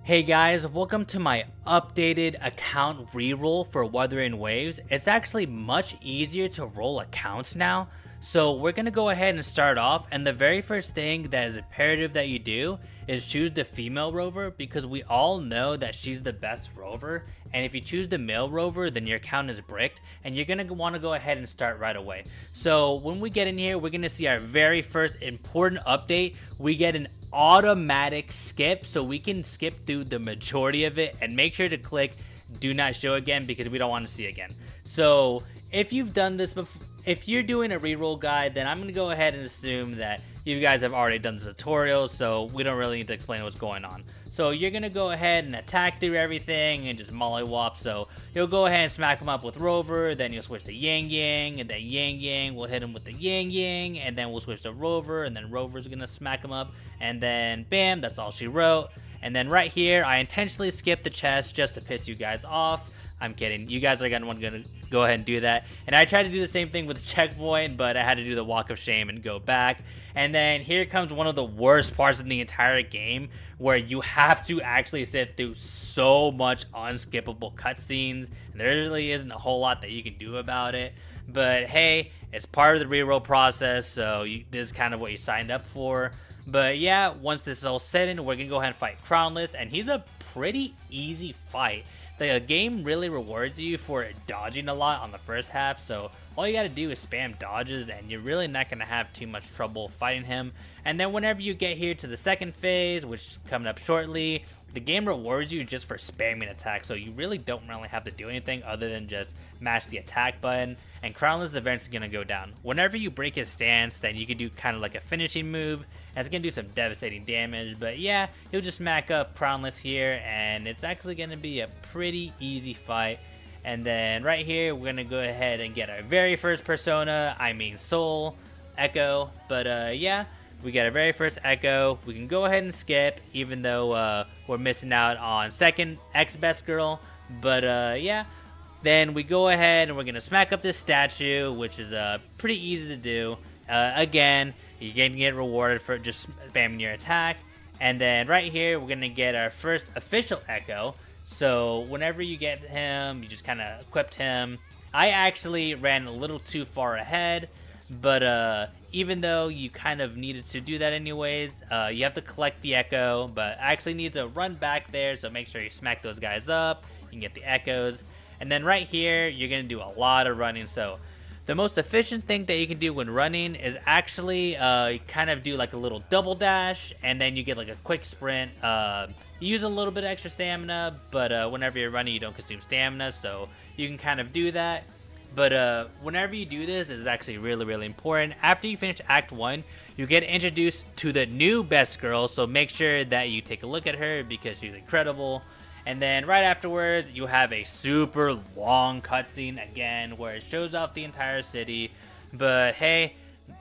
Hey guys, welcome to my updated account reroll for Wuthering Waves. It's actually much easier to roll accounts now. So we're going to go ahead and start off, and the very first thing that is imperative that you do is choose the female rover, because we all know that she's the best rover, and if you choose the male rover then your account is bricked, and you're going to want to go ahead and start right away. So when we get in here, we're going to see our very first important update. We get an automatic skip, so we can skip through the majority of it, and make sure to click do not show again because we don't want to see again. So if you've done this before, if you're doing a reroll guide, then I'm going to go ahead and assume that you guys have already done the tutorial, so we don't really need to explain what's going on. So you're going to go ahead and attack through everything and just mollywop. So you'll go ahead and smack him up with Rover, then you'll switch to Yang Yang, and then Yang Yang will hit him with the Yang Yang, and then we'll switch to Rover, and then Rover's going to smack him up, and then bam, that's all she wrote. And then right here, I intentionally skipped the chest just to piss you guys off. I'm kidding. You guys are gonna want to go ahead and do that. And I tried to do the same thing with the checkpoint, but I had to do the walk of shame and go back. And then here comes one of the worst parts in the entire game, where you have to actually sit through so much unskippable cutscenes. And there really isn't a whole lot that you can do about it. But hey, it's part of the reroll process, so this is kind of what you signed up for. But yeah, once this is all set in, we're gonna go ahead and fight Crownless, and he's a pretty easy fight. The game really rewards you for dodging a lot on the first half, so all you gotta do is spam dodges and you're really not gonna have too much trouble fighting him. And then whenever you get here to the second phase, which is coming up shortly, the game rewards you just for spamming attacks, so you really don't really have to do anything other than just mash the attack button, and Crownless is eventually going to go down. Whenever you break his stance, then you can do kind of like a finishing move, and it's going to do some devastating damage. But yeah, he'll just smack up Crownless here, and it's actually going to be a pretty easy fight. And then right here, we're going to go ahead and get our very first persona, Soul Echo. But yeah, we got our very first Echo. We can go ahead and skip, even though we're missing out on second X-Best Girl. But yeah, then we go ahead and we're going to smack up this statue, which is pretty easy to do. Again, you're going to get rewarded for just spamming your attack. And then right here, we're going to get our first official Echo. So whenever you get him, you just kind of equipped him. I actually ran a little too far ahead, but even though you kind of needed to do that anyways, you have to collect the Echo, but I actually need to run back there, so make sure you smack those guys up. You can get the Echoes. And then right here, you're going to do a lot of running. So the most efficient thing that you can do when running is actually kind of do like a little double dash, and then you get like a quick sprint. You use a little bit of extra stamina, but whenever you're running, you don't consume stamina, so you can kind of do that. But whenever you do this is actually really, really important. After you finish Act 1, you get introduced to the new best girl, so make sure that you take a look at her because she's incredible. And then right afterwards, you have a super long cutscene again where it shows off the entire city. But hey,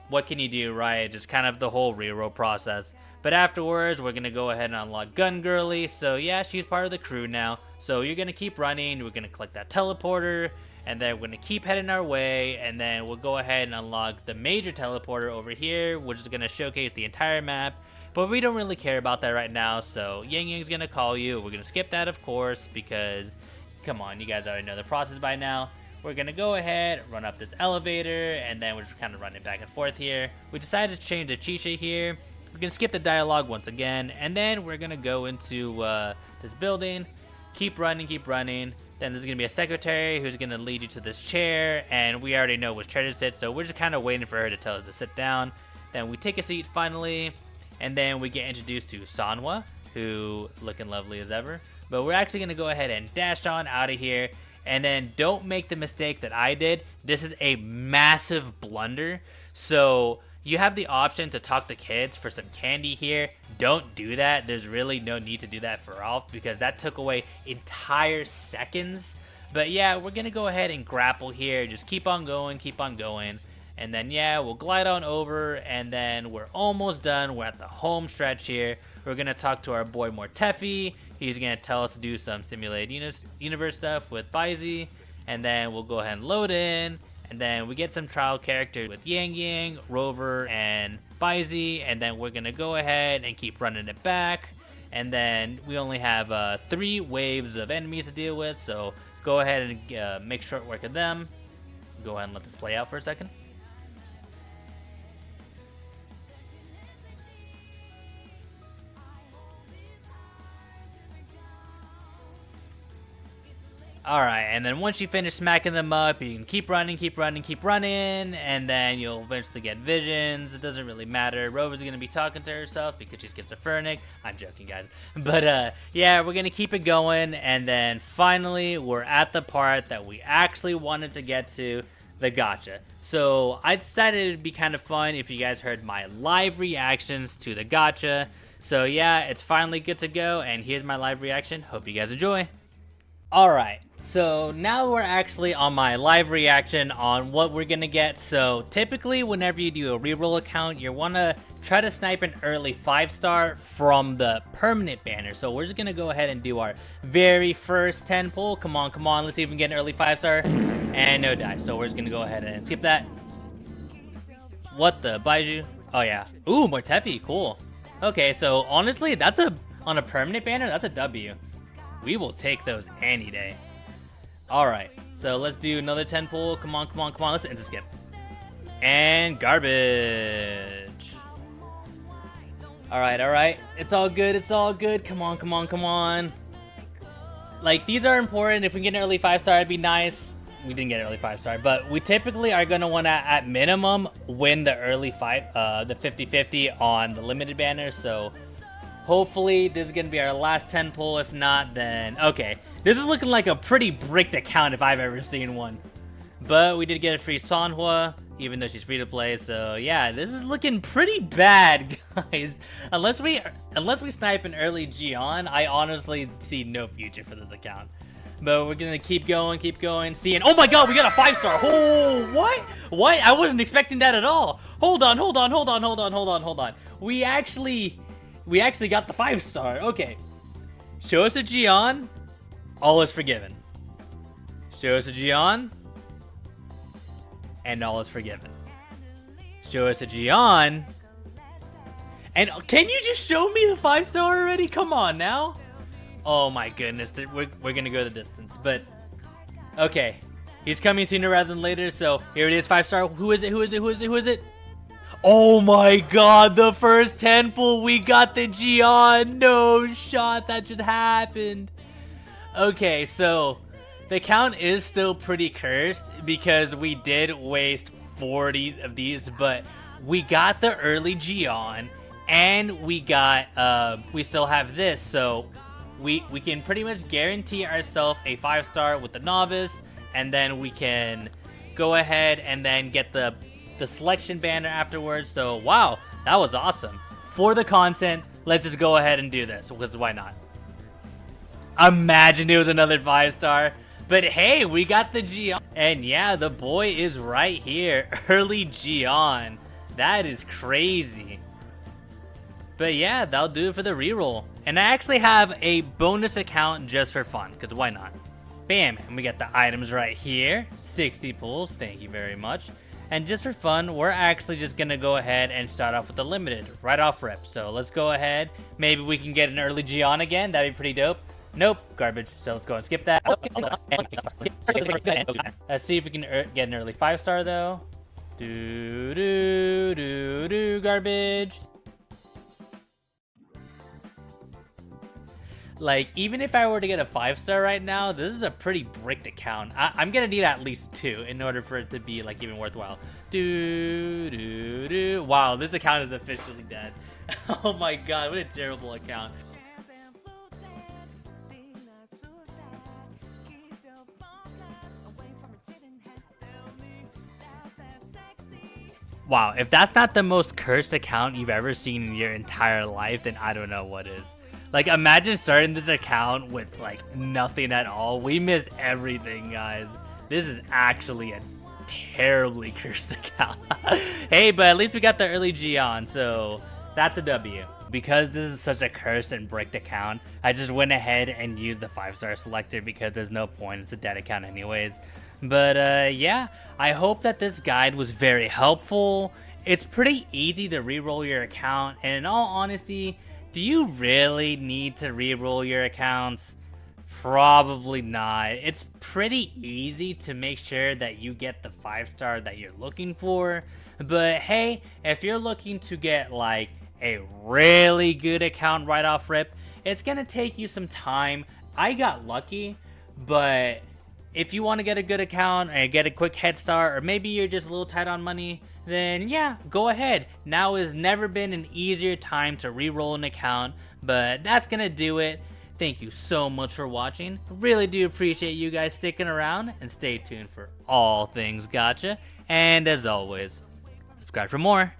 what can you do, right? Just kind of the whole reroll process. But afterwards, we're going to go ahead and unlock Gun Girly. So yeah, she's part of the crew now. So you're going to keep running. We're going to collect that teleporter. And then we're going to keep heading our way. And then we'll go ahead and unlock the major teleporter over here, which is going to showcase the entire map. But we don't really care about that right now, so Yang Yang's gonna call you. We're gonna skip that, of course, because, come on, you guys already know the process by now. We're gonna go ahead, run up this elevator, and then we're just kind of running back and forth here. We decided to change the Chicha here. We're gonna skip the dialogue once again, and then we're gonna go into this building, keep running. Then there's gonna be a secretary who's gonna lead you to this chair, and we already know which chair to sit, so we're just kind of waiting for her to tell us to sit down. Then we take a seat finally. And then we get introduced to Sanwa, who looking lovely as ever. But we're actually going to go ahead and dash on out of here. And then don't make the mistake that I did. This is a massive blunder. So you have the option to talk to kids for some candy here. Don't do that. There's really no need to do that for Ralph, because that took away entire seconds. But yeah, we're going to go ahead and grapple here. Just keep on going. And then, yeah, we'll glide on over, and then we're almost done. We're at the home stretch here. We're going to talk to our boy Mortefi. He's going to tell us to do some simulated universe stuff with Baizi. And then we'll go ahead and load in. And then we get some trial characters with Yang Yang, Rover, and Baizi. And then we're going to go ahead and keep running it back. And then we only have 3 waves of enemies to deal with, so go ahead and make short work of them. Go ahead and let this play out for a second. Alright, and then once you finish smacking them up, you can keep running, and then you'll eventually get visions. It doesn't really matter. Rover's gonna be talking to herself because she's schizophrenic. I'm joking, guys. But, yeah, we're gonna keep it going, and then finally, we're at the part that we actually wanted to get to, the gacha. So, I decided it'd be kind of fun if you guys heard my live reactions to the gacha. So, yeah, it's finally good to go, and here's my live reaction. Hope you guys enjoy. Alright, so now we're actually on my live reaction on what we're gonna get. So typically whenever you do a reroll account, you wanna try to snipe an early 5-star from the permanent banner. So we're just gonna go ahead and do our very first 10 pull. Come on, let's see if we can get an early 5-star. And no die, so we're just gonna go ahead and skip that. What the, Baiju? Oh yeah. Ooh, Mortefi, cool. Okay, so honestly, that's on a permanent banner, that's a W. We will take those any day. Alright, so let's do another 10 pull. Come on. Let's insta-skip. And garbage. Alright. It's all good. Come on. Like, these are important. If we get an early 5-star, it'd be nice. We didn't get an early 5-star, but we typically are going to want to, at minimum, win the early the 50-50 on the limited banner, so hopefully, this is going to be our last 10 pull. If not, then okay. This is looking like a pretty bricked account if I've ever seen one. But we did get a free Sanhua, even though she's free to play. So yeah, this is looking pretty bad, guys. Unless we snipe an early Gion, I honestly see no future for this account. But we're gonna keep going, seeing. Oh my god, we got a 5-star. Oh, what? I wasn't expecting that at all. Hold on. We actually got the 5-star. Okay. Show us a Gion. All is forgiven. Show us a Gion. And all is forgiven. Show us a Gion. And can you just show me the 5-star already? Come on now. Oh my goodness. We're going to go the distance. But, okay. He's coming sooner rather than later. So, here it is, 5-star. Who is it? Oh my god, the first 10 pull, we got the Gion. No shot, that just happened. Okay, so the count is still pretty cursed because we did waste 40 of these, but we got the early Gion and we still have this, so we can pretty much guarantee ourselves a 5-star with the novice, and then we can go ahead and then get the selection banner afterwards. So wow, that was awesome. For the content, let's just go ahead and do this, because why not? Imagine it was another 5-star. But hey, we got the Gion. And yeah, the boy is right here. Early Gion. That is crazy. But yeah, that'll do it for the reroll. And I actually have a bonus account just for fun, because why not? Bam, and we got the items right here. 60 pulls, thank you very much. And just for fun, we're actually just going to go ahead and start off with the limited, right off rip. So let's go ahead. Maybe we can get an early Gion again. That'd be pretty dope. Nope, garbage. So let's go and skip that. Let's see if we can get an early 5-star though. Garbage. Like, even if I were to get a 5-star right now, this is a pretty bricked account. I'm gonna need at least 2 in order for it to be, like, even worthwhile. Wow, this account is officially dead. Oh my god, what a terrible account. Wow, if that's not the most cursed account you've ever seen in your entire life, then I don't know what is. Like, imagine starting this account with, like, nothing at all. We missed everything, guys. This is actually a terribly cursed account. Hey, but at least we got the early Gion, so that's a W. Because this is such a cursed and bricked account, I just went ahead and used the 5-star selector because there's no point. It's a dead account anyways. But, yeah, I hope that this guide was very helpful. It's pretty easy to reroll your account, and in all honesty, Do you really need to re-roll your accounts? Probably not. It's pretty easy to make sure that you get the 5-star that you're looking for. But hey, if you're looking to get like a really good account right off rip, it's gonna take you some time. I got lucky, but if you want to get a good account and get a quick head start, or maybe you're just a little tight on money, then yeah, go ahead. Now has never been an easier time to re-roll an account, but that's gonna do it. Thank you so much for watching. Really do appreciate you guys sticking around, and stay tuned for all things gacha. And as always, subscribe for more.